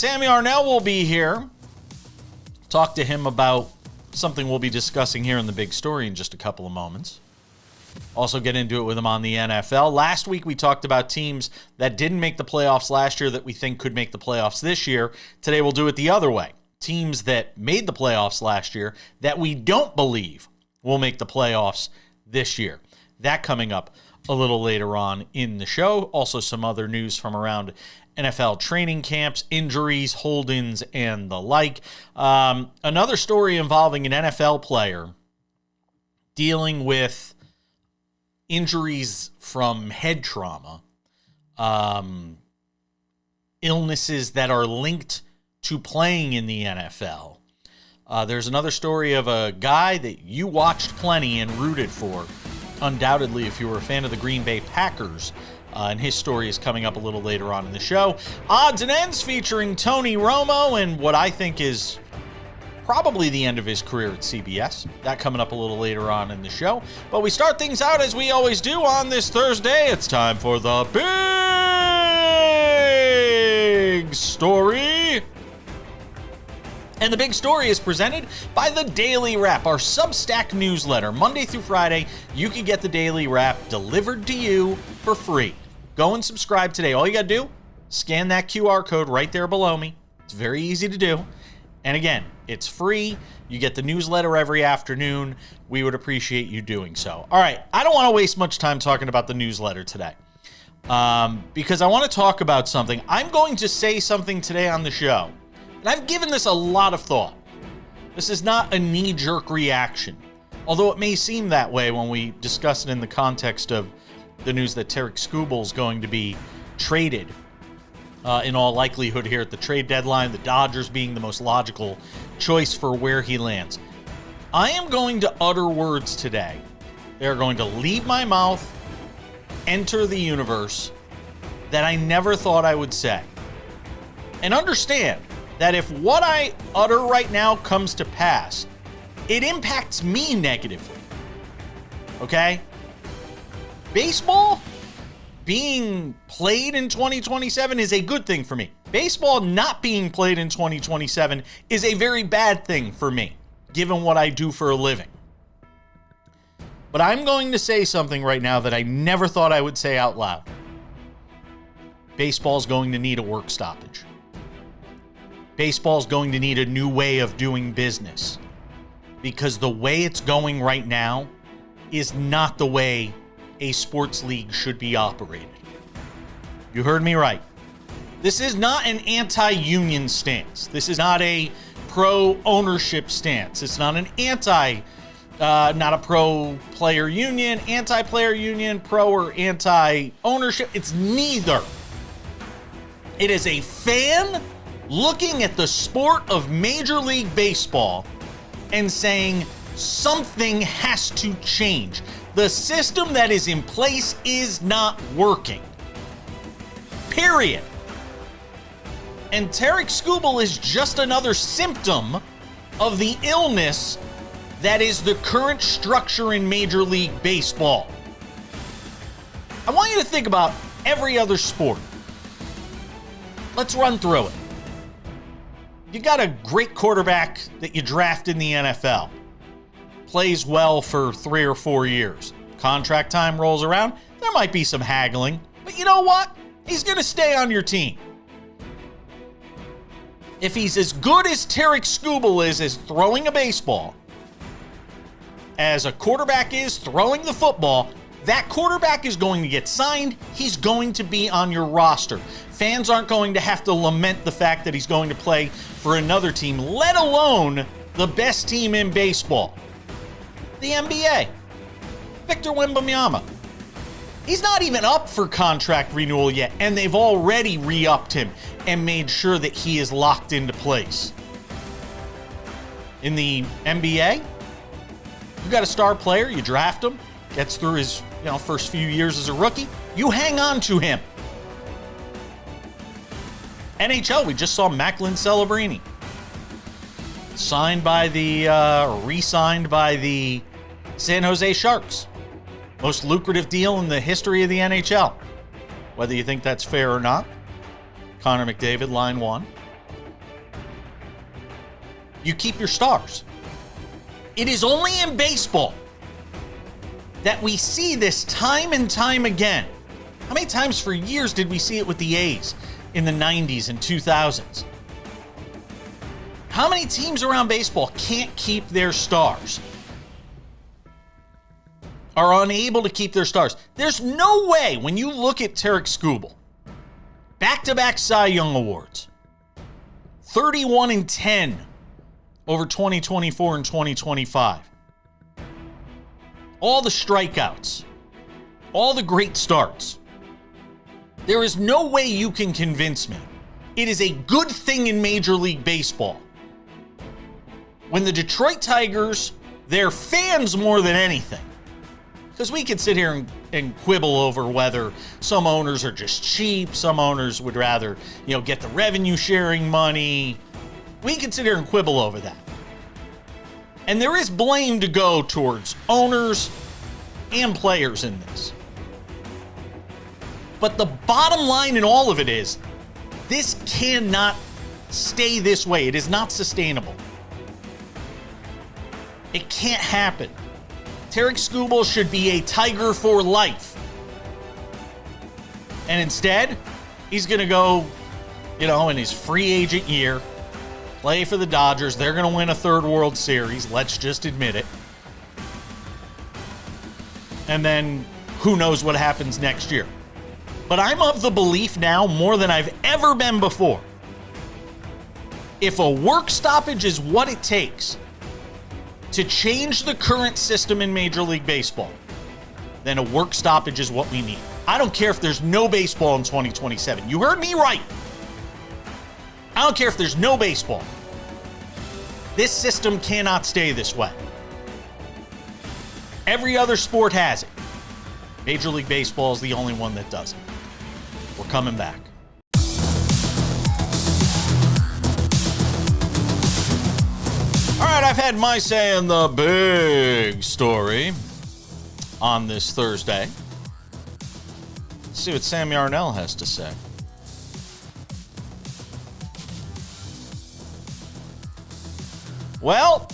Sam Yarnell will be here. Talk to him about something we'll be discussing here in the big story in just a couple of moments. Also get into it with him on the NFL. Last week we talked about teams that didn't make the playoffs last year that we think could make the playoffs this year. Today we'll do it the other way. Teams that made the playoffs last year that we don't believe will make the playoffs this year. That coming up a little later on in the show. Also some other news from around NFL training camps, injuries, hold-ins, and the like. Another story involving an NFL player dealing with injuries from head trauma, illnesses that are linked to playing in the NFL. There's another story of a guy that you watched plenty and rooted for, undoubtedly if you were a fan of the Green Bay Packers, and his story is coming up a little later on in the show. Odds and Ends featuring Tony Romo and what I think is probably the end of his career at CBS. That coming up a little later on in the show. But we start things out as we always do on this Thursday. It's time for the big story. And the big story is presented by the Daily Wrap, our Substack newsletter. Monday through Friday, you can get the Daily Wrap delivered to you for free. Go and subscribe today. All you got to do, scan that QR code right there below me. It's very easy to do. And again, it's free. You get the newsletter every afternoon. We would appreciate you doing so. All right, I don't want to waste much time talking about the newsletter today because I want to talk about something. I'm going to say something today on the show, and I've given this a lot of thought. This is not a knee-jerk reaction, although it may seem that way when we discuss it in the context of the news that Tarik Skubal is going to be traded in all likelihood here at the trade deadline, the Dodgers being the most logical choice for where he lands. I am going to utter words today. They're going to leave my mouth, enter the universe, that I never thought I would say. And understand that if what I utter right now comes to pass, it impacts me negatively. Okay? Baseball being played in 2027 is a good thing for me. Baseball not being played in 2027 is a very bad thing for me, given what I do for a living. But I'm going to say something right now that I never thought I would say out loud. Baseball's going to need a work stoppage. Baseball's going to need a new way of doing business. Because the way it's going right now is not the way a sports league should be operated. You heard me right. This is not an anti-union stance. This is not a pro-ownership stance. It's not an not a pro-player union, anti-player union, pro or anti-ownership. It's neither. It is a fan looking at the sport of Major League Baseball and saying something has to change. The system that is in place is not working. Period. And Tarik Skubal is just another symptom of the illness that is the current structure in Major League Baseball. I want you to think about every other sport. Let's run through it. You got a great quarterback that you draft in the NFL. Plays well for 3 or 4 years. Contract time rolls around, there might be some haggling, but you know what? He's going to stay on your team. If he's as good as Tarik Skubal is as throwing a baseball, as a quarterback is throwing the football, that quarterback is going to get signed. He's going to be on your roster. Fans aren't going to have to lament the fact that he's going to play for another team, let alone the best team in baseball. The NBA. Victor Wembanyama. He's not even up for contract renewal yet, and they've already re-upped him and made sure that he is locked into place. In the NBA, you got a star player, you draft him, gets through his first few years as a rookie, you hang on to him. NHL, we just saw Macklin Celebrini re-signed by the San Jose Sharks. Most lucrative deal in the history of the NHL. Whether you think that's fair or not, Connor McDavid, line one. you keep your stars. It is only in baseball that we see this time and time again. How many times for years did we see it with the A's in the 90s and 2000s? How many teams around baseball can't keep their stars? Are unable to keep their stars. There's no way, when you look at Tarik Skubal, back-to-back Cy Young Awards, 31-10 over 2024 and 2025. All the strikeouts, all the great starts. There is no way you can convince me it is a good thing in Major League Baseball when the Detroit Tigers, their fans more than anything, because we could sit here and quibble over whether some owners are just cheap, some owners would rather, get the revenue sharing money. We could sit here and quibble over that. And there is blame to go towards owners and players in this. But the bottom line in all of it is, this cannot stay this way. It is not sustainable. It can't happen. Tarik Skubal should be a Tiger for life. And instead, he's going to go, in his free agent year, play for the Dodgers. They're going to win a third World Series. Let's just admit it. And then who knows what happens next year. But I'm of the belief now, more than I've ever been before, if a work stoppage is what it takes to change the current system in Major League Baseball, then a work stoppage is what we need. I don't care if there's no baseball in 2027. You heard me right. I don't care if there's no baseball. This system cannot stay this way. Every other sport has it. Major League Baseball is the only one that doesn't. We're coming back. All right, I've had my say in the big story on this Thursday. Let's see what Sam Yarnell has to say. Well,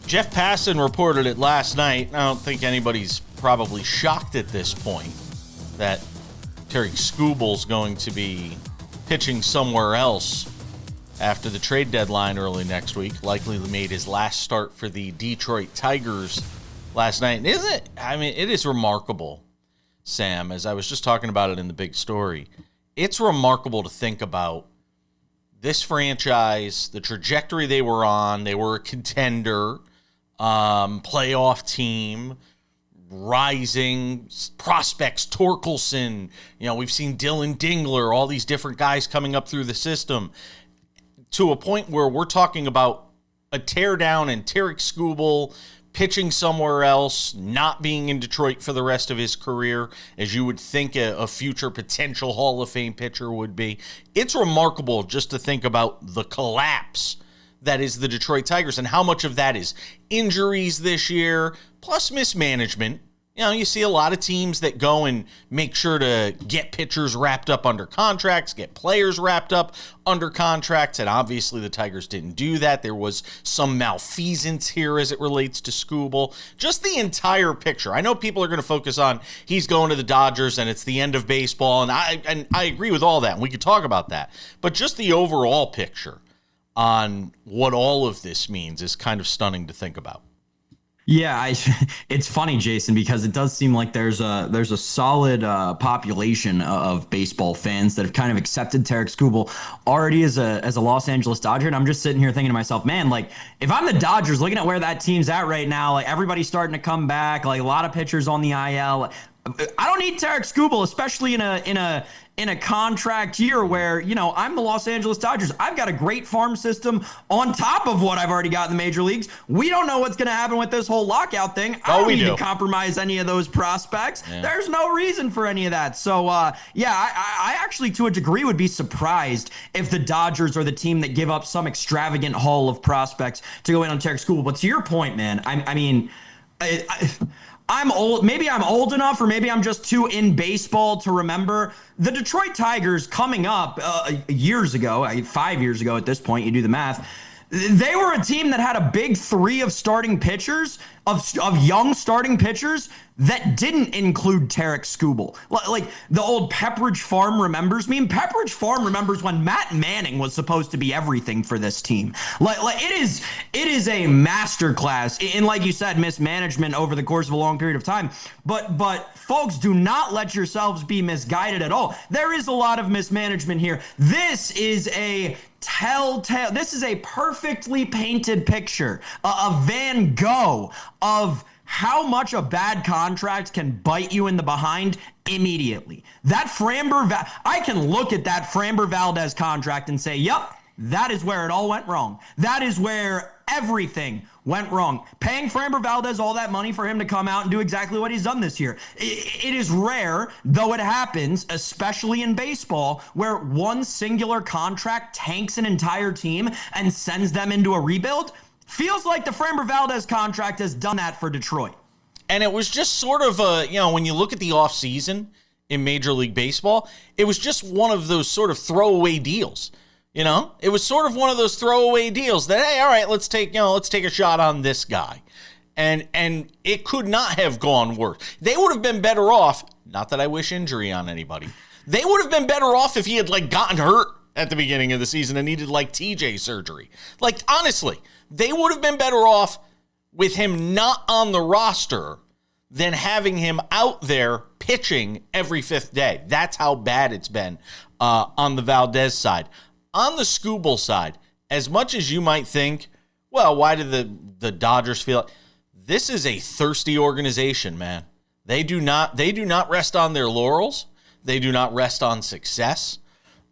Jeff Passan reported it last night. I don't think anybody's probably shocked at this point that Tarik Skubal's going to be pitching somewhere else after the trade deadline early next week. Likely made his last start for the Detroit Tigers last night. And it is remarkable, Sam, as I was just talking about it in the big story. It's remarkable to think about this franchise, the trajectory they were on. They were a contender, playoff team, rising prospects, Torkelson. We've seen Dylan Dingler, all these different guys coming up through the system, to a point where we're talking about a teardown and Tarik Skubal pitching somewhere else, not being in Detroit for the rest of his career, as you would think a future potential Hall of Fame pitcher would be. It's remarkable just to think about the collapse that is the Detroit Tigers and how much of that is injuries this year, plus mismanagement. You see a lot of teams that go and make sure to get pitchers wrapped up under contracts, get players wrapped up under contracts, and obviously the Tigers didn't do that. There was some malfeasance here as it relates to Skubal. Just the entire picture. I know people are going to focus on he's going to the Dodgers and it's the end of baseball, and I agree with all that, and we could talk about that. But just the overall picture on what all of this means is kind of stunning to think about. Yeah, it's funny, Jason, because it does seem like there's a solid population of baseball fans that have kind of accepted Tarik Skubal already as a Los Angeles Dodger, and I'm just sitting here thinking to myself, man, like if I'm the Dodgers, looking at where that team's at right now, like everybody's starting to come back, like a lot of pitchers on the IL. I don't need Tarik Skubal, especially in a contract year where, I'm the Los Angeles Dodgers. I've got a great farm system on top of what I've already got in the major leagues. We don't know what's going to happen with this whole lockout thing. I don't need to compromise any of those prospects. Yeah. There's no reason for any of that. So, I actually, to a degree, would be surprised if the Dodgers are the team that give up some extravagant haul of prospects to go in on Tarik Skubal. But to your point, man, I'm old. Maybe I'm old enough, or maybe I'm just too in baseball to remember the Detroit Tigers coming up years ago, 5 years ago at this point, you do the math. They were a team that had a big three of starting pitchers, of young starting pitchers that didn't include Tarik Skubal. Like the old Pepperidge Farm remembers me. And Pepperidge Farm remembers when Matt Manning was supposed to be everything for this team. Like it is a masterclass in, like you said, mismanagement over the course of a long period of time. But folks, do not let yourselves be misguided at all. There is a lot of mismanagement here. This is a telltale. This is a perfectly painted picture, a Van Gogh of how much a bad contract can bite you in the behind immediately. I can look at that Framber Valdez contract and say, yep, that is where it all went wrong. That is where everything went wrong. Paying Framber Valdez all that money for him to come out and do exactly what he's done this year. It is rare, though it happens, especially in baseball, where one singular contract tanks an entire team and sends them into a rebuild. Feels like the Framber Valdez contract has done that for Detroit. And it was just sort of when you look at the offseason in Major League Baseball, it was just one of those sort of throwaway deals. It was sort of one of those throwaway deals that, hey, all right, let's take a shot on this guy. And it could not have gone worse. They would have been better off, not that I wish injury on anybody. They would have been better off if he had gotten hurt at the beginning of the season and needed TJ surgery. Honestly, they would have been better off with him not on the roster than having him out there pitching every fifth day. That's how bad it's been on the Valdez side. On the Skubal side, as much as you might think, well, why did the Dodgers feel like this is a thirsty organization, man. They do not rest on their laurels. They do not rest on success.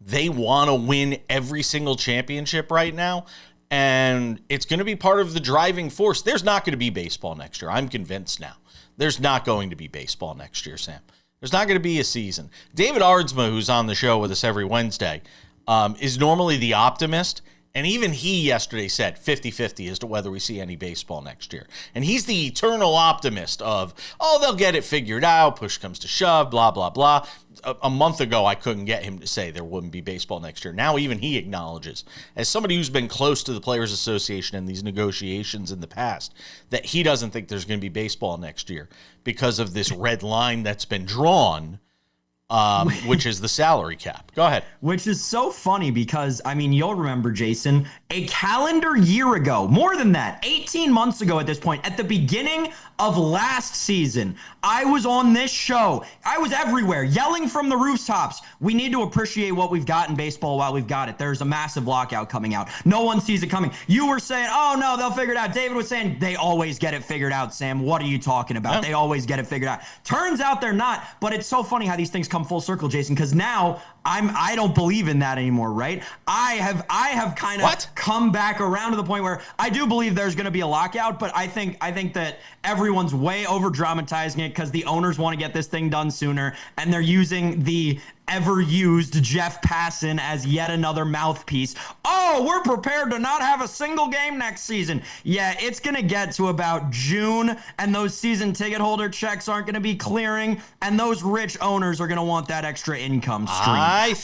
They want to win every single championship right now, and it's going to be part of the driving force. There's not going to be baseball next year. I'm convinced now. There's not going to be baseball next year, Sam. There's not going to be a season. David Ardsma, who's on the show with us every Wednesday, is normally the optimist, and even he yesterday said 50-50 as to whether we see any baseball next year. And he's the eternal optimist of, they'll get it figured out, push comes to shove, blah, blah, blah. A month ago, I couldn't get him to say there wouldn't be baseball next year. Now even he acknowledges, as somebody who's been close to the Players Association in these negotiations in the past, that he doesn't think there's going to be baseball next year because of this red line that's been drawn, which is the salary cap. Go ahead. Which is so funny because, you'll remember, Jason, a calendar year ago, more than that, 18 months ago at this point, at the beginning of last season, I was on this show. I was everywhere, yelling from the rooftops. We need to appreciate what we've got in baseball while we've got it. There's a massive lockout coming out. No one sees it coming. You were saying, oh, no, they'll figure it out. David was saying, they always get it figured out, Sam. What are you talking about? They always get it figured out. Turns out they're not, but it's so funny how these things come full circle, Jason, because now I don't believe in that anymore, right? I have kind of come back around to the point where I do believe there's going to be a lockout, but I think that everyone's way over dramatizing it because the owners want to get this thing done sooner, and they're using the ever-used Jeff Passan as yet another mouthpiece. Oh, we're prepared to not have a single game next season. Yeah, it's going to get to about June, and those season ticket holder checks aren't going to be clearing, and those rich owners are going to want that extra income stream. I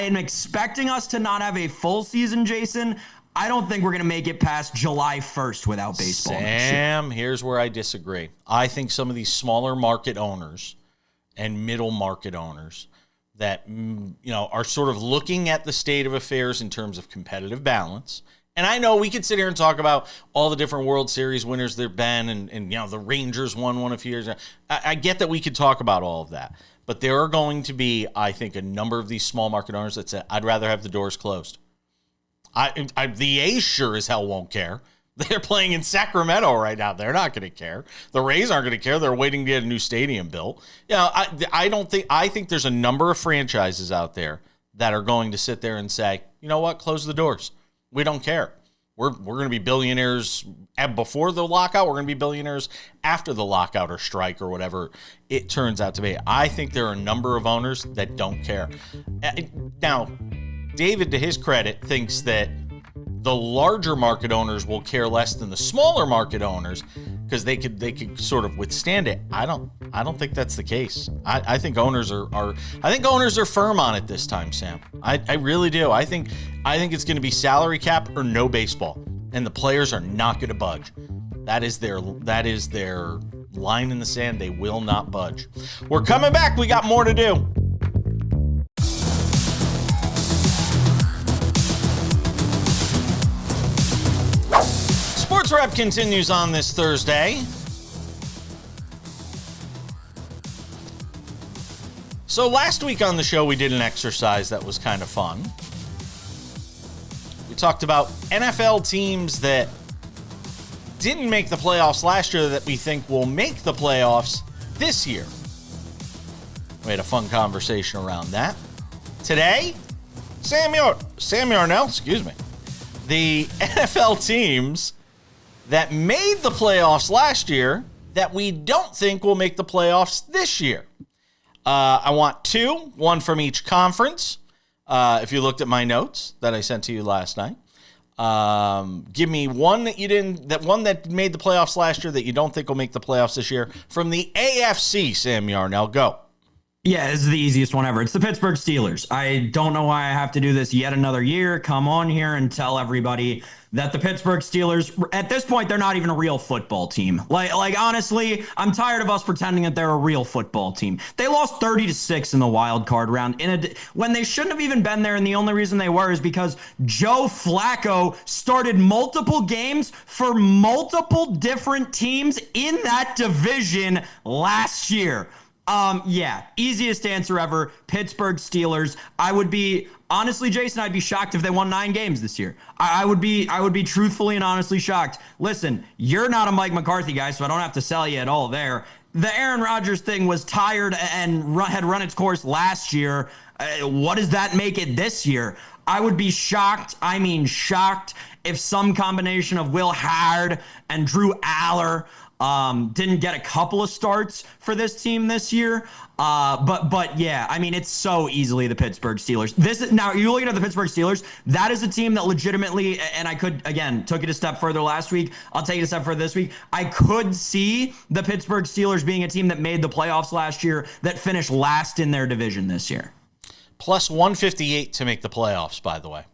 am expecting us to not have a full season, Jason. I don't think we're going to make it past July 1st without baseball next year. Sam, here's where I disagree. I think some of these smaller market owners and middle market owners that are sort of looking at the state of affairs in terms of competitive balance. And I know we could sit here and talk about all the different World Series winners there have been, and the Rangers won one a few years ago. I get that we could talk about all of that. But there are going to be, I think, a number of these small market owners that say, I'd rather have the doors closed. The A's sure as hell won't care. They're playing in Sacramento right now. They're not going to care. The Rays aren't going to care. They're waiting to get a new stadium built. I think there's a number of franchises out there that are going to sit there and say, you know what, close the doors. We don't care. We're going to be billionaires before the lockout. We're going to be billionaires after the lockout or strike or whatever it turns out to be. I think there are a number of owners that don't care. Now, David, to his credit, thinks that the larger market owners will care less than the smaller market owners because they could sort of withstand it. I don't think that's the case. I think owners are firm on it this time, Sam. I really do. I think I think it's going to be salary cap or no baseball, and the players are not going to budge. That is their line in the sand. They will not budge. We're coming back. We got more to do. SportsWrap continues on this Thursday. So last week on the show, we did an exercise that was kind of fun. We talked about NFL teams that didn't make the playoffs last year that we think will make the playoffs this year. We had a fun conversation around that. Today, Sam Yarnell, the NFL teams that made the playoffs last year that we don't think will make the playoffs this year. I want two, one from each conference. If you looked at my notes that I sent to you last night, give me one that made the playoffs last year that you don't think will make the playoffs this year from the AFC. Sam Yarnell, go. Yeah, this is the easiest one ever. It's the Pittsburgh Steelers. I don't know why I have to do this yet another year. Come on here and tell everybody that the Pittsburgh Steelers, at this point, they're not even a real football team. Like honestly, I'm tired of us pretending that they're a real football team. They lost 30-6 in the wild card round when they shouldn't have even been there, and the only reason they were is because Joe Flacco started multiple games for multiple different teams in that division last year. Yeah, easiest answer ever. Pittsburgh Steelers. I would be, honestly, Jason, I'd be shocked if they won 9 games this year. I would be truthfully and honestly shocked. Listen, you're not a Mike McCarthy guy, so I don't have to sell you at all there. The Aaron Rodgers thing was tired and had run its course last year. What does that make it this year? I would be shocked, if some combination of Will Howard and Drew Aller didn't get a couple of starts for this team this year. But yeah, I mean, it's so easily the Pittsburgh Steelers. Now you're looking at the Pittsburgh Steelers. That is a team that legitimately, and I took it a step further last week. I'll take it a step further this week. I could see the Pittsburgh Steelers being a team that made the playoffs last year, that finished last in their division this year. Plus 158 to make the playoffs, by the way,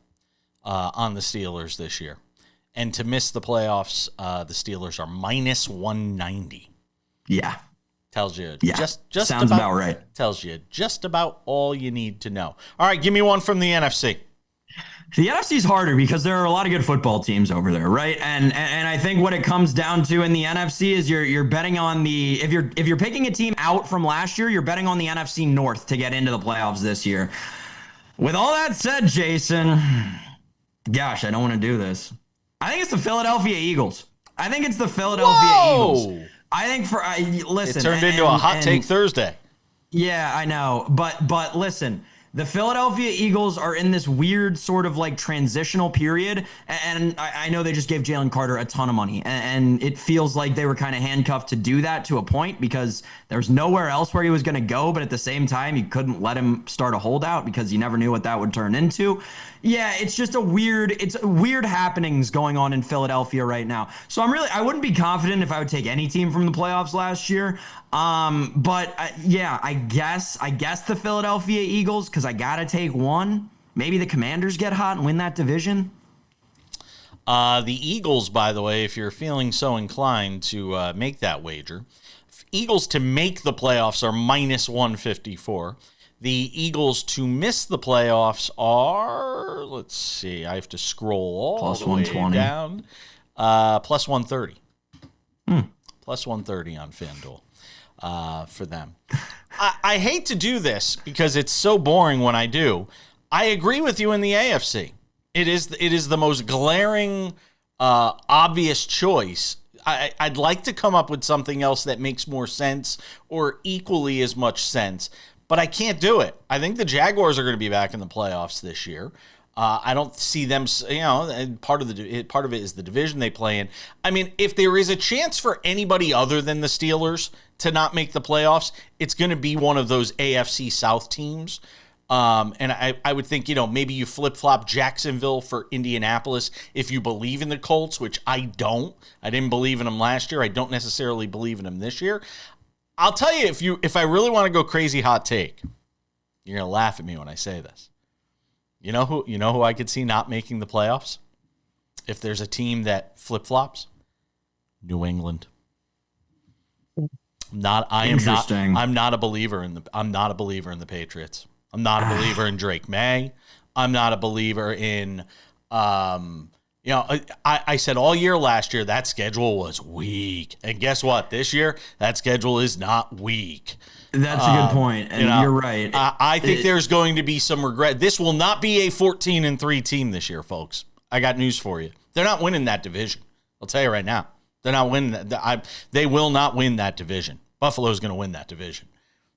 on the Steelers this year. And to miss the playoffs, the Steelers are minus 190. Yeah. Tells you. Yeah. Just sounds about right. Tells you just about all you need to know. All right, give me one from the NFC. The NFC is harder because there are a lot of good football teams over there, right? And I think what it comes down to in the NFC is you're betting on if you're picking a team out from last year, you're betting on the NFC North to get into the playoffs this year. With all that said, Jason, gosh, I don't want to do this. I think it's the Philadelphia Eagles. I think it's the Philadelphia Eagles. I think listen. It turned into a hot take Thursday. Yeah, I know. But listen, the Philadelphia Eagles are in this weird sort of like transitional period. And I know they just gave Jalen Carter a ton of money. And it feels like they were kind of handcuffed to do that to a point because there's nowhere else where he was going to go. But at the same time, you couldn't let him start a holdout because you never knew what that would turn into. Yeah, it's just weird happenings going on in Philadelphia right now. So I wouldn't be confident if I would take any team from the playoffs last year. Yeah, I guess the Philadelphia Eagles, because I got to take one. Maybe the Commanders get hot and win that division. The Eagles, by the way, if you're feeling so inclined to make that wager, Eagles to make the playoffs are minus 154. The Eagles to miss the playoffs are, let's see, I have to scroll all plus the way 120 down. Plus 130. Plus 130 on FanDuel for them. I hate to do this because it's so boring when I do. I agree with you in the AFC. It is the most glaring, obvious choice. I'd like to come up with something else that makes more sense or equally as much sense. But I can't do it. I think the Jaguars are going to be back in the playoffs this year. I don't see them, and part of it is the division they play in. I mean, if there is a chance for anybody other than the Steelers to not make the playoffs, it's going to be one of those AFC South teams. And I would think, maybe you flip-flop Jacksonville for Indianapolis if you believe in the Colts, which I don't. I didn't believe in them last year. I don't necessarily believe in them this year. I'll tell you, if I really want to go crazy hot take, you're going to laugh at me when I say this. You know who I could see not making the playoffs? If there's a team that flip-flops, New England. I'm not a believer in the Patriots. I'm not a believer in Drake May. I'm not a believer in I said all year last year that schedule was weak. And guess what? This year that schedule is not weak. That's a good point, and you're right. I think there's going to be some regret. This will not be a 14-3 team this year, folks. I got news for you. They're not winning that division. I'll tell you right now. They're not winning that. They will not win that division. Buffalo's going to win that division.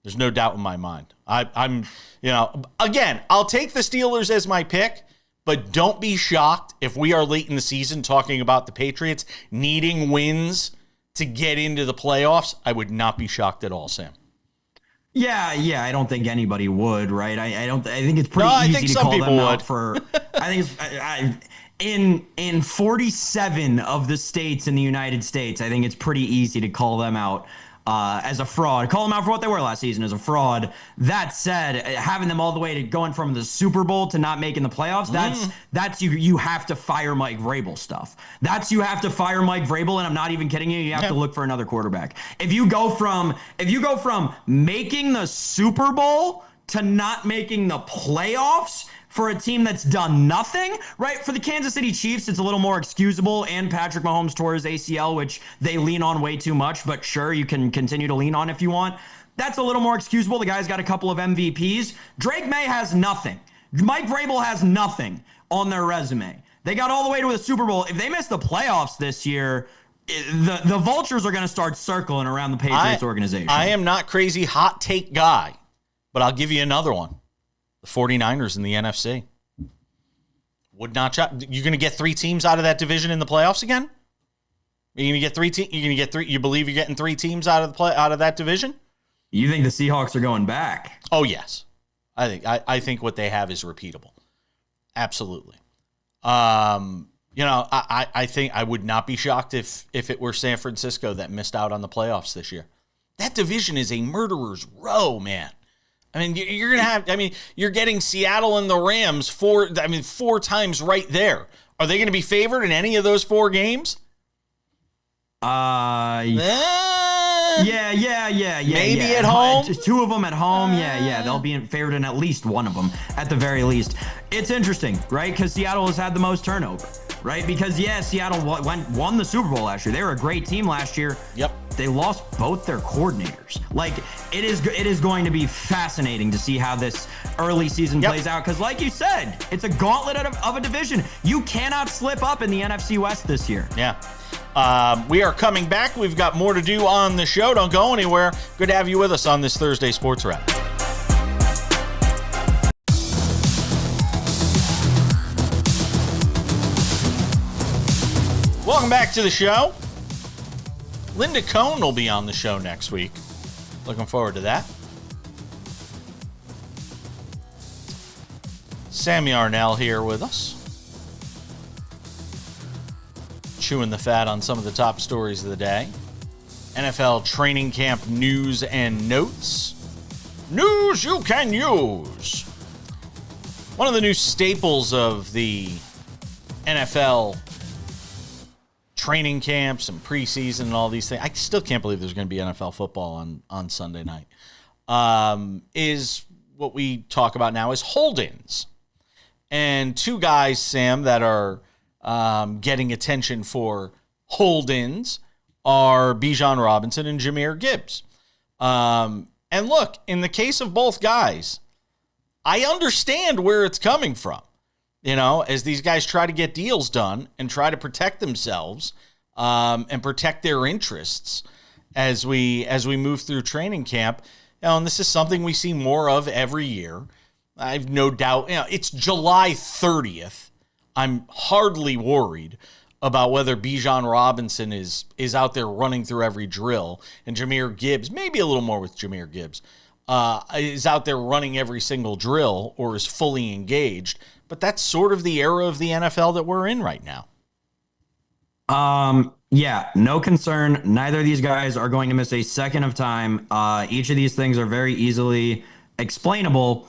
There's no doubt in my mind. Again, I'll take the Steelers as my pick, but don't be shocked if we are late in the season talking about the Patriots needing wins to get into the playoffs. I would not be shocked at all, Sam. Yeah, I don't think anybody would, right? I think it's pretty easy to call them out for. I think in 47 of the states in the United States, I think it's pretty easy to call them out as a fraud. Call them out for what they were last season as a fraud. That said, having them all the way to going from the Super Bowl to not making the playoffs, that's you have to fire Mike Vrabel stuff. You have to fire Mike Vrabel, and I'm not even kidding you. You have to look for another quarterback. If you go from making the Super Bowl to not making the playoffs for a team that's done nothing, right? For the Kansas City Chiefs, it's a little more excusable, and Patrick Mahomes tore his ACL, which they lean on way too much, but sure, you can continue to lean on if you want. That's a little more excusable. The guy's got a couple of MVPs. Drake May has nothing. Mike Vrabel has nothing on their resume. They got all the way to the Super Bowl. If they miss the playoffs this year, the vultures are going to start circling around the Patriots organization. I am not crazy hot take guy, but I'll give you another one. The 49ers in the NFC. Would not you're going to get 3 teams out of that division in the playoffs again? Are you going to get 3 teams? You're going to get 3? You believe you're getting 3 teams out of that division? You think the Seahawks are going back? Oh yes, I think what they have is repeatable. Absolutely. I think I would not be shocked if it were San Francisco that missed out on the playoffs this year. That division is a murderer's row, man. I mean, you're going to have, you're getting Seattle and the Rams 4 times right there. Are they going to be favored in any of those 4 games? Yeah. Maybe at home? 2 of them at home. Yeah. They'll be favored in at least one of them at the very least. It's interesting, right? Because Seattle has had the most turnover, right? Because, Seattle won the Super Bowl last year. They were a great team last year. Yep. They lost both their coordinators. Like, it is going to be fascinating to see how this early season plays out. Because, like you said, it's a gauntlet of a division. You cannot slip up in the NFC West this year. Yeah. We are coming back. We've got more to do on the show. Don't go anywhere. Good to have you with us on this Thursday Sports Wrap. Welcome back to the show. Linda Cohn will be on the show next week. Looking forward to that. Sam Yarnell here with us. Chewing the fat on some of the top stories of the day. NFL training camp news and notes. News you can use. One of the new staples of the NFL training camps and preseason and all these things. I still can't believe there's going to be NFL football on Sunday night. Is what we talk about now is hold-ins. And 2 guys, Sam, that are getting attention for hold-ins are Bijan Robinson and Jahmyr Gibbs. And look, in the case of both guys, I understand where it's coming from. As these guys try to get deals done and try to protect themselves and protect their interests as we move through training camp. And this is something we see more of every year. I've no doubt. It's July 30th. I'm hardly worried about whether Bijan Robinson is out there running through every drill and Jahmyr Gibbs, maybe a little more with Jahmyr Gibbs, is out there running every single drill or is fully engaged. But that's sort of the era of the NFL that we're in right now. Yeah, no concern. Neither of these guys are going to miss a second of time. Each of these things are very easily explainable.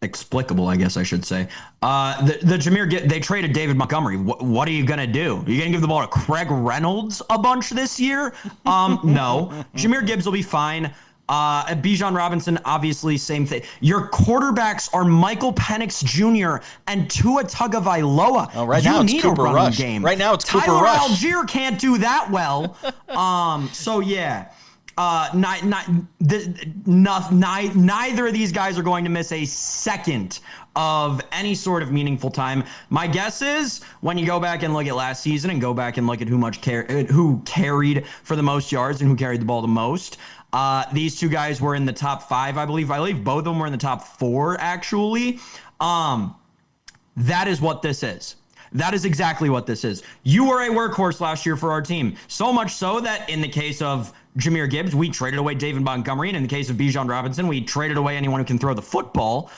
explicable, I guess I should say. The they traded David Montgomery. What are you gonna do? Are you gonna give the ball to Craig Reynolds a bunch this year? No. Jahmyr Gibbs will be fine. Bijan Robinson, obviously, same thing. Your quarterbacks are Michael Penix Jr. and Tua Tagovailoa. Oh, right now it's Cooper Rush. Game. Right now it's Cooper Tyler Rush. Algier can't do that well. So yeah. Neither of these guys are going to miss a second of any sort of meaningful time. My guess is when you go back and look at last season and go back and look at who carried for the most yards and who carried the ball the most. These two guys were in the top 5, I believe. I believe both of them were in the top 4, actually. That is what this is. That is exactly what this is. You were a workhorse last year for our team. So much so that in the case of Jahmyr Gibbs, we traded away David Montgomery. And in the case of Bijan Robinson, we traded away anyone who can throw the football.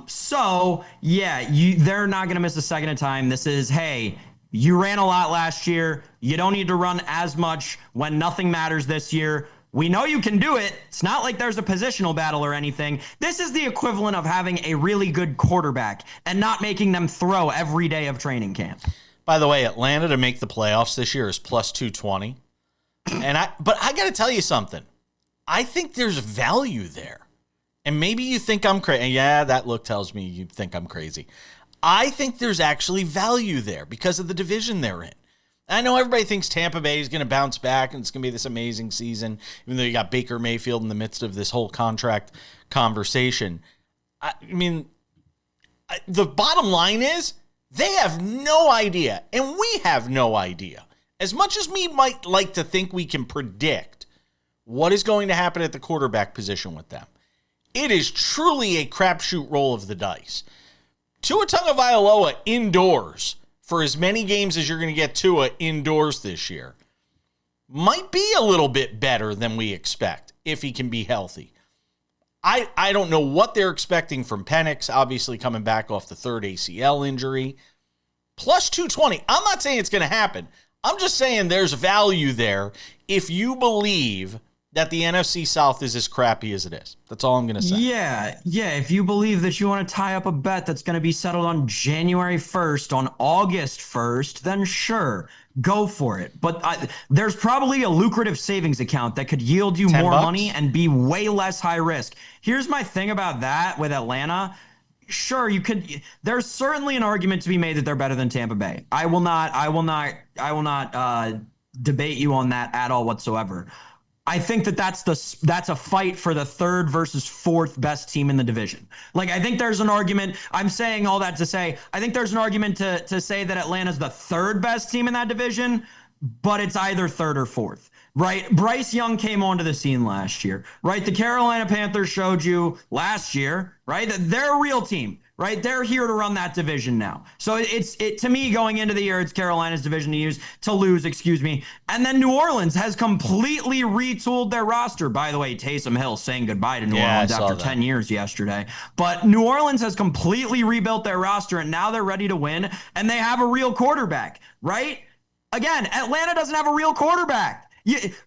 So yeah, they're not going to miss a second of time. This is, hey, you ran a lot last year. You don't need to run as much when nothing matters this year. We know you can do it. It's not like there's a positional battle or anything. This is the equivalent of having a really good quarterback and not making them throw every day of training camp. By the way, Atlanta to make the playoffs this year is plus 220. But I got to tell you something. I think there's value there. And maybe you think I'm crazy. Yeah, that look tells me you think I'm crazy. I think there's actually value there because of the division they're in. I know everybody thinks Tampa Bay is going to bounce back and it's going to be this amazing season, even though you got Baker Mayfield in the midst of this whole contract conversation. I mean, the bottom line is they have no idea, and we have no idea. As much as we might like to think we can predict what is going to happen at the quarterback position with them, it is truly a crapshoot roll of the dice. Tua Tagovailoa indoors for as many games as you're going to get Tua indoors this year might be a little bit better than we expect if he can be healthy. I don't know what they're expecting from Penix, obviously coming back off the third ACL injury. Plus 220. I'm not saying it's going to happen. I'm just saying there's value there if you believe that the NFC South is as crappy as it is. That's all I'm going to say. Yeah. If you believe that you want to tie up a bet that's going to be settled on January 1st, on August 1st, then sure, go for it. But there's probably a lucrative savings account that could yield you more money and be way less high risk. Here's my thing about that with Atlanta. Sure, you could. There's certainly an argument to be made that they're better than Tampa Bay. I will not debate you on that at all whatsoever. I think that's a fight for the 3rd versus 4th best team in the division. Like, I think there's an argument. I'm saying all that to say, I think there's an argument to say that Atlanta's the 3rd best team in that division, but it's either 3rd or 4th. Right? Bryce Young came onto the scene last year, right? The Carolina Panthers showed you last year, right, that they're a real team, right? They're here to run that division now. So it to me going into the year, it's Carolina's division to lose, And then New Orleans has completely retooled their roster. By the way, Taysom Hill saying goodbye to New Orleans after 10 years yesterday. But New Orleans has completely rebuilt their roster, and now they're ready to win, and they have a real quarterback, right? Again, Atlanta doesn't have a real quarterback.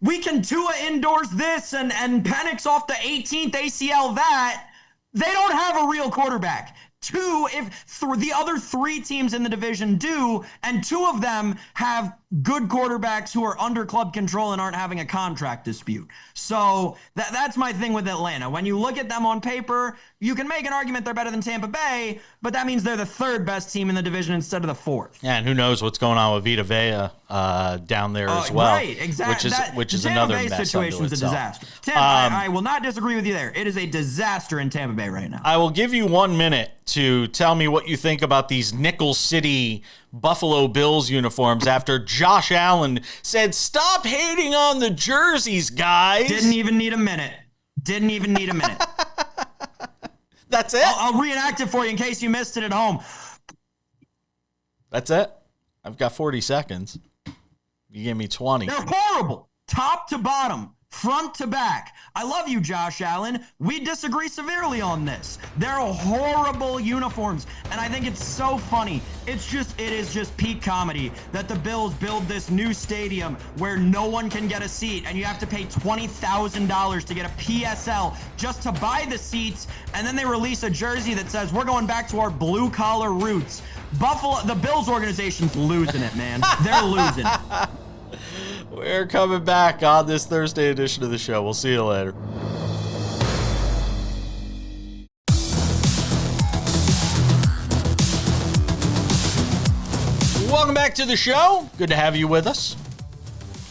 We can Tua indoors this and Penix off the 18th ACL that. They don't have a real quarterback. If the other 3 teams in the division do, and 2 of them have good quarterbacks who are under club control and aren't having a contract dispute. So that's my thing with Atlanta. When you look at them on paper, you can make an argument they're better than Tampa Bay, but that means they're the 3rd best team in the division instead of the 4th. Yeah, and who knows what's going on with Vita Vea down there as well. Right, exactly. Which is another mess. The Tampa Bay situation is a disaster. I will not disagree with you there. It is a disaster in Tampa Bay right now. I will give you 1 minute to tell me what you think about these Nickel City Buffalo Bills uniforms after Josh Allen said, "Stop hating on the jerseys, guys." Didn't even need a minute. That's it? I'll reenact it for you in case you missed it at home. That's it? I've got 40 seconds. You gave me 20. They're horrible. Top to bottom. front to back. I love you, Josh Allen. We disagree severely on this. They're horrible uniforms, and I think it's so funny. It is just peak comedy that the Bills build this new stadium where no one can get a seat, and you have to pay $20,000 to get a PSL just to buy the seats, and then they release a jersey that says, we're going back to our blue-collar roots. The Bills organization's losing it, man. They're losing. We're coming back on this Thursday edition of the show. We'll see you later. Welcome back to the show. Good to have you with us.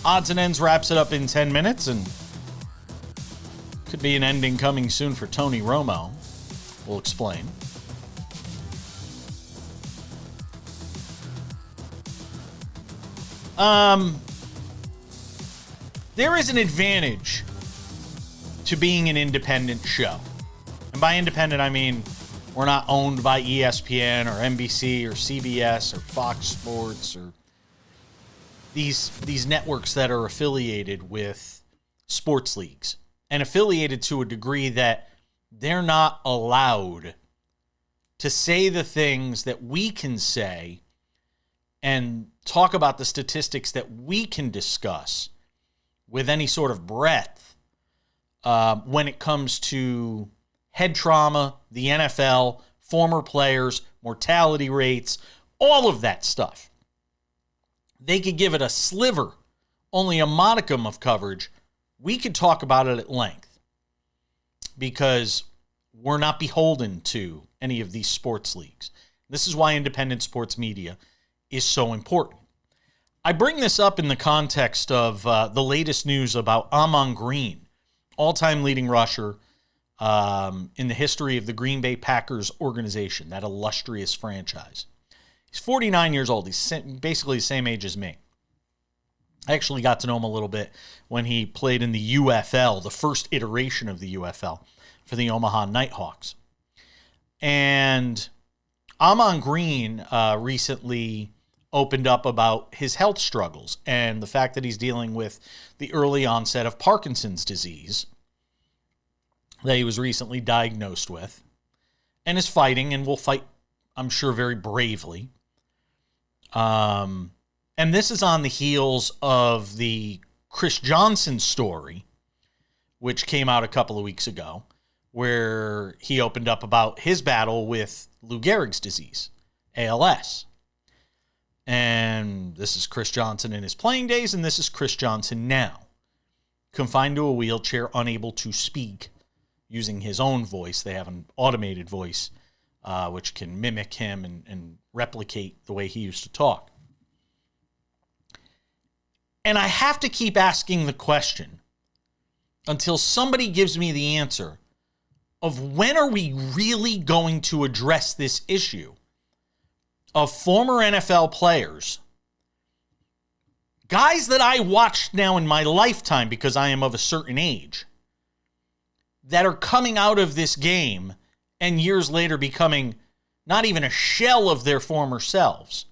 Odds and Ends wraps it up in 10 minutes, and could be an ending coming soon for Tony Romo. We'll explain. There is an advantage to being an independent show. And by independent, I mean we're not owned by ESPN or NBC or CBS or Fox Sports or these networks that are affiliated with sports leagues and affiliated to a degree that they're not allowed to say the things that we can say and talk about the statistics that we can discuss with any sort of breadth when it comes to head trauma, the NFL, former players, mortality rates, all of that stuff. They could give it a sliver, only a modicum of coverage. We could talk about it at length because we're not beholden to any of these sports leagues. This is why independent sports media is so important. I bring this up in the context of the latest news about Amon Green, all-time leading rusher in the history of the Green Bay Packers organization, that illustrious franchise. He's 49 years old. He's basically the same age as me. I actually got to know him a little bit when he played in the UFL, the first iteration of the UFL for the Omaha Nighthawks. And Amon Green recently opened up about his health struggles and the fact that he's dealing with the early onset of Parkinson's disease that he was recently diagnosed with and is fighting and will fight, I'm sure, very bravely. And this is on the heels of the Chris Johnson story, which came out a couple of weeks ago, where he opened up about his battle with Lou Gehrig's disease, ALS. And this is Chris Johnson in his playing days, and this is Chris Johnson now, confined to a wheelchair, unable to speak using his own voice. They have an automated voice which can mimic him and replicate the way he used to talk. And I have to keep asking the question until somebody gives me the answer of when are we really going to address this issue of former NFL players, guys that I watched now in my lifetime because I am of a certain age, that are coming out of this game and years later becoming not even a shell of their former selves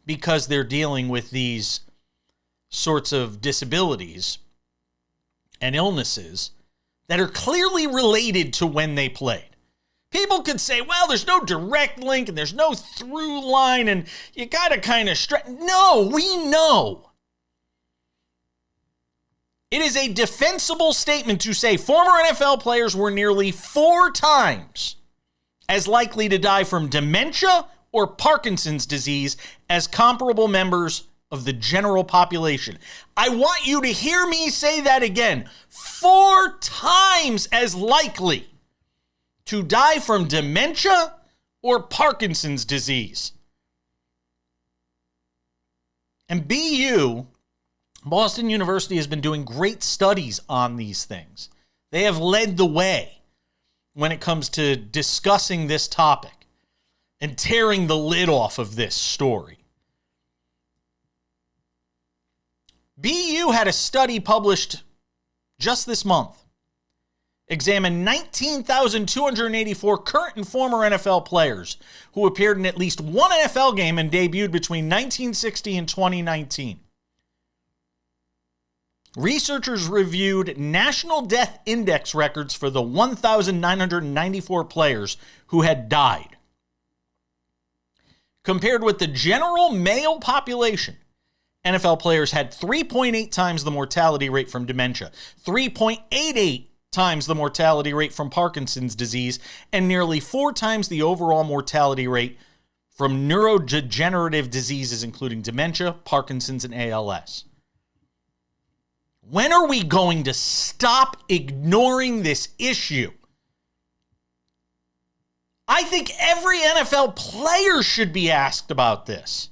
because they're dealing with these sorts of disabilities and illnesses that are clearly related to when they played. People could say, well, there's no direct link and there's no through line and you got to kind of No, we know. It is a defensible statement to say former NFL players were nearly 4 times as likely to die from dementia or Parkinson's disease as comparable members of the general population. I want you to hear me say that again. 4 times as likely to die from dementia or Parkinson's disease. And BU, Boston University, has been doing great studies on these things. They have led the way when it comes to discussing this topic and tearing the lid off of this story. BU had a study published just this month, examined 19,284 current and former NFL players who appeared in at least one NFL game and debuted between 1960 and 2019. researchers reviewed national death index records for the 1,994 players who had died. Compared with the general male population, NFL players had 3.8 times the mortality rate from dementia, 3.88 times the mortality rate from Parkinson's disease, and nearly 4 times the overall mortality rate from neurodegenerative diseases, including dementia, Parkinson's, and ALS. When are we going to stop ignoring this issue? I think every NFL player should be asked about this.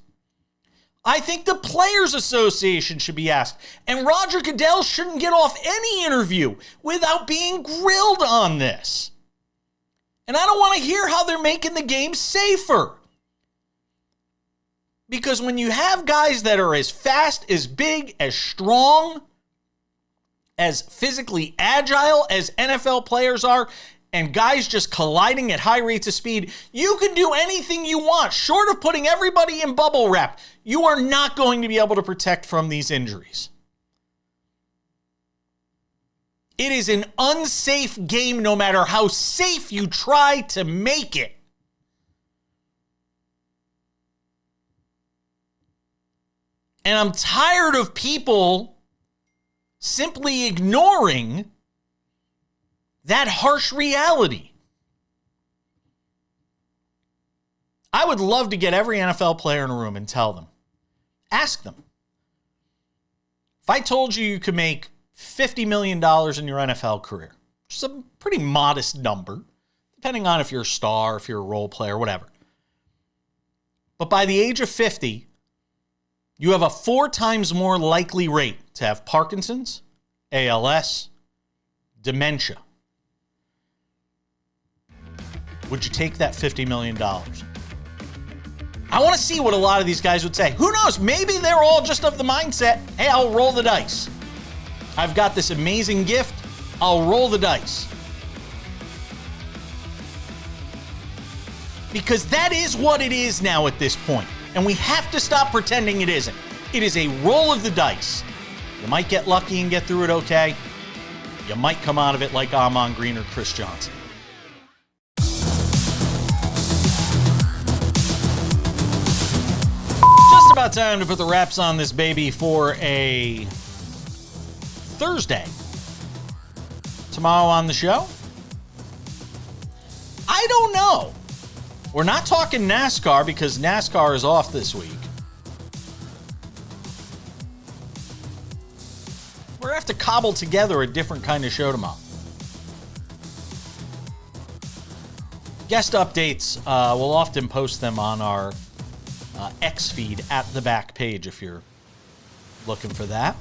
I think the Players Association should be asked. And Roger Goodell shouldn't get off any interview without being grilled on this. And I don't want to hear how they're making the game safer. Because when you have guys that are as fast, as big, as strong, as physically agile as NFL players are, and guys just colliding at high rates of speed, you can do anything you want. Short of putting everybody in bubble wrap, you are not going to be able to protect from these injuries. It is an unsafe game no matter how safe you try to make it. And I'm tired of people simply ignoring that harsh reality. I would love to get every NFL player in a room and tell them, ask them, if I told you you could make $50 million in your NFL career, which is a pretty modest number, depending on if you're a star, if you're a role player, whatever. But by the age of 50, you have a 4 times more likely rate to have Parkinson's, ALS, dementia. Would you take that $50 million? I want to see what a lot of these guys would say. Who knows? Maybe they're all just of the mindset, hey, I'll roll the dice. I've got this amazing gift. I'll roll the dice. Because that is what it is now at this point. And we have to stop pretending it isn't. It is a roll of the dice. You might get lucky and get through it okay. You might come out of it like Amon Green or Chris Johnson. Just about time to put the wraps on this baby for a Thursday. Tomorrow on the show? I don't know. We're not talking NASCAR because NASCAR is off this week. We're going to have to cobble together a different kind of show tomorrow. Guest updates, we'll often post them on our X feed at the back page if you're looking for that.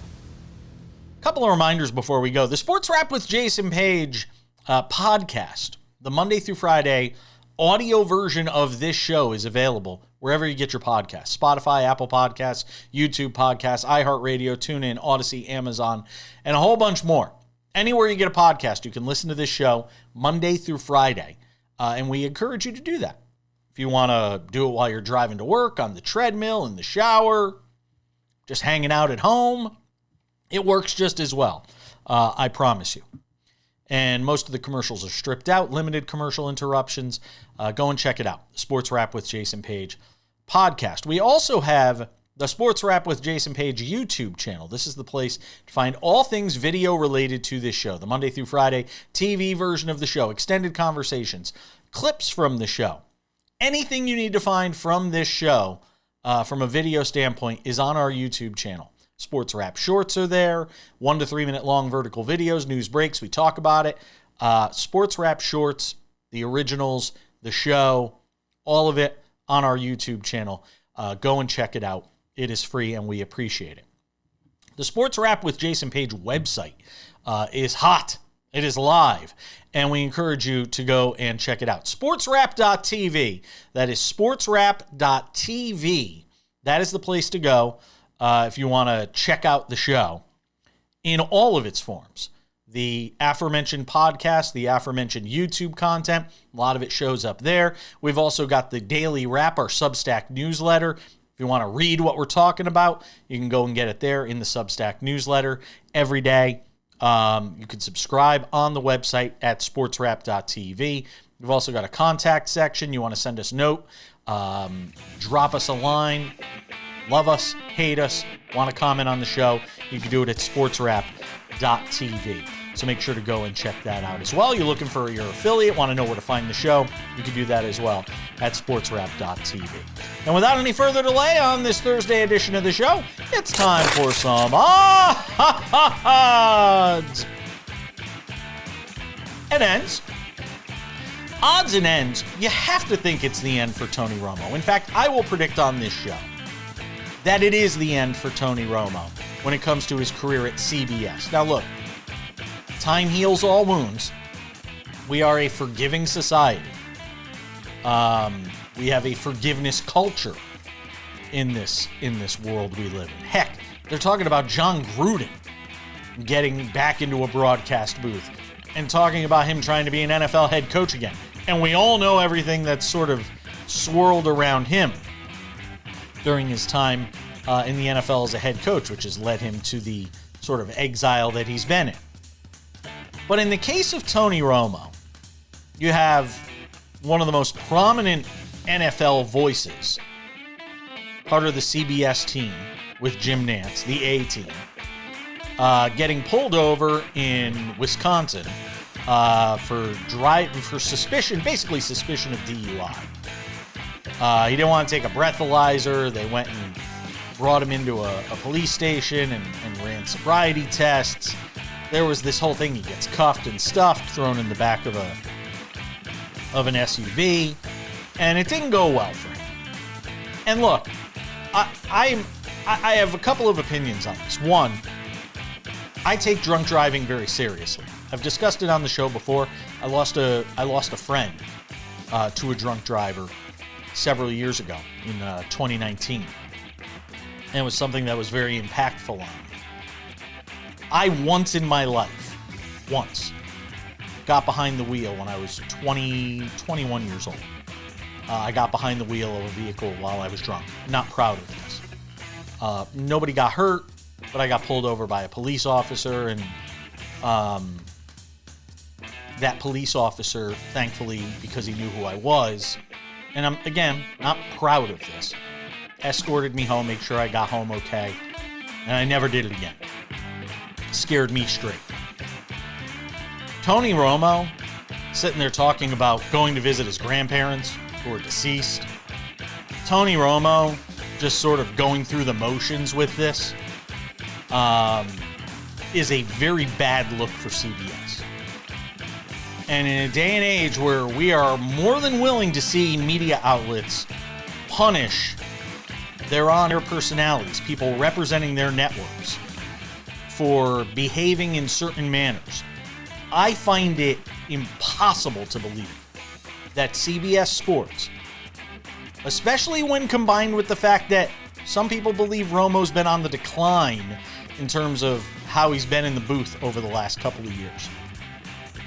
A couple of reminders before we go. The Sports Wrap with Jason Page podcast, the Monday through Friday audio version of this show is available wherever you get your podcasts. Spotify, Apple Podcasts, YouTube Podcasts, iHeartRadio, TuneIn, Odyssey, Amazon, and a whole bunch more. Anywhere you get a podcast, you can listen to this show Monday through Friday, and we encourage you to do that. If you want to do it while you're driving to work, on the treadmill, in the shower, just hanging out at home, it works just as well. I promise you. And most of the commercials are stripped out, limited commercial interruptions. Go and check it out. Sports Wrap with Jason Page podcast. We also have the Sports Wrap with Jason Page YouTube channel. This is the place to find all things video related to this show. The Monday through Friday TV version of the show, extended conversations, clips from the show. Anything you need to find from this show from a video standpoint is on our YouTube channel. Sports Wrap shorts are there, 1 to 3 minute long vertical videos, news breaks, we talk about it. Sports Wrap shorts, the originals, the show, all of it on our YouTube channel. Go and check it out. It is free and we appreciate it. The Sports Wrap with Jason Page website is hot. It is live, and we encourage you to go and check it out. SportsWrap.tv. That is SportsWrap.tv. That is the place to go. If you want to check out the show in all of its forms. The aforementioned podcast, the aforementioned YouTube content, a lot of it shows up there. We've also got the Daily Wrap, our Substack newsletter. If you want to read what we're talking about, you can go and get it there in the Substack newsletter every day. You can subscribe on the website at sportswrap.tv. We've also got a contact section. You want to send us a note, drop us a line, love us, hate us, want to comment on the show, you can do it at sportswrap.tv. So make sure to go and check that out as well. You're looking for your affiliate, want to know where to find the show, you can do that as well at sportswrap.tv. And without any further delay on this Thursday edition of the show, it's time for some odds and ends. Odds and ends, you have to think it's the end for Tony Romo. In fact, I will predict on this show that it is the end for Tony Romo when it comes to his career at CBS. Now look, time heals all wounds. We are a forgiving society. We have a forgiveness culture in this world we live in. Heck, they're talking about John Gruden getting back into a broadcast booth and talking about him trying to be an NFL head coach again. And we all know everything that's sort of swirled around him during his time in the NFL as a head coach, which has led him to the sort of exile that he's been in. But in the case of Tony Romo, you have one of the most prominent NFL voices, part of the CBS team with Jim Nantz, the A team, getting pulled over in Wisconsin for suspicion, basically suspicion of DUI. He didn't want to take a breathalyzer. They went and brought him into a police station and ran sobriety tests. There was this whole thing. He gets cuffed and stuffed, thrown in the back of an SUV, and it didn't go well for him. And look, I have a couple of opinions on this. One, I take drunk driving very seriously. I've discussed it on the show before. I lost a friend to a drunk driver several years ago in 2019. And it was something that was very impactful on me. I once in my life, got behind the wheel when I was 21 years old. I got behind the wheel of a vehicle while I was drunk. Not proud of this. Nobody got hurt, but I got pulled over by a police officer, and that police officer, thankfully, because he knew who I was, and I'm, again, not proud of this, escorted me home, made sure I got home okay, and I never did it again. Scared me straight. Tony Romo, sitting there talking about going to visit his grandparents who are deceased. Tony Romo just sort of going through the motions with this is a very bad look for CBS. And in a day and age where we are more than willing to see media outlets punish their on-air personalities, people representing their networks, for behaving in certain manners, I find it impossible to believe that CBS Sports, especially when combined with the fact that some people believe Romo's been on the decline in terms of how he's been in the booth over the last couple of years,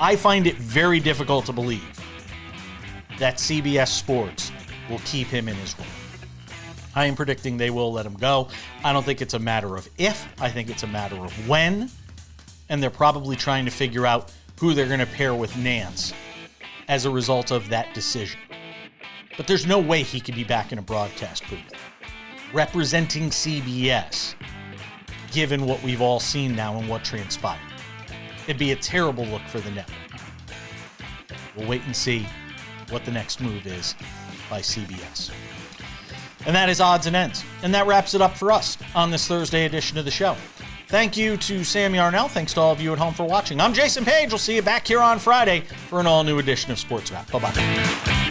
I find it very difficult to believe that CBS Sports will keep him in his role. I am predicting they will let him go. I don't think it's a matter of if. I think it's a matter of when. And they're probably trying to figure out who they're going to pair with Nantz as a result of that decision. But there's no way he could be back in a broadcast booth representing CBS, given what we've all seen now and what transpired. It'd be a terrible look for the network. We'll wait and see what the next move is by CBS. And that is Odds and Ends. And that wraps it up for us on this Thursday edition of the show. Thank you to Sam Yarnell. Thanks to all of you at home for watching. I'm Jason Page. We'll see you back here on Friday for an all-new edition of Sports Wrap. Bye-bye.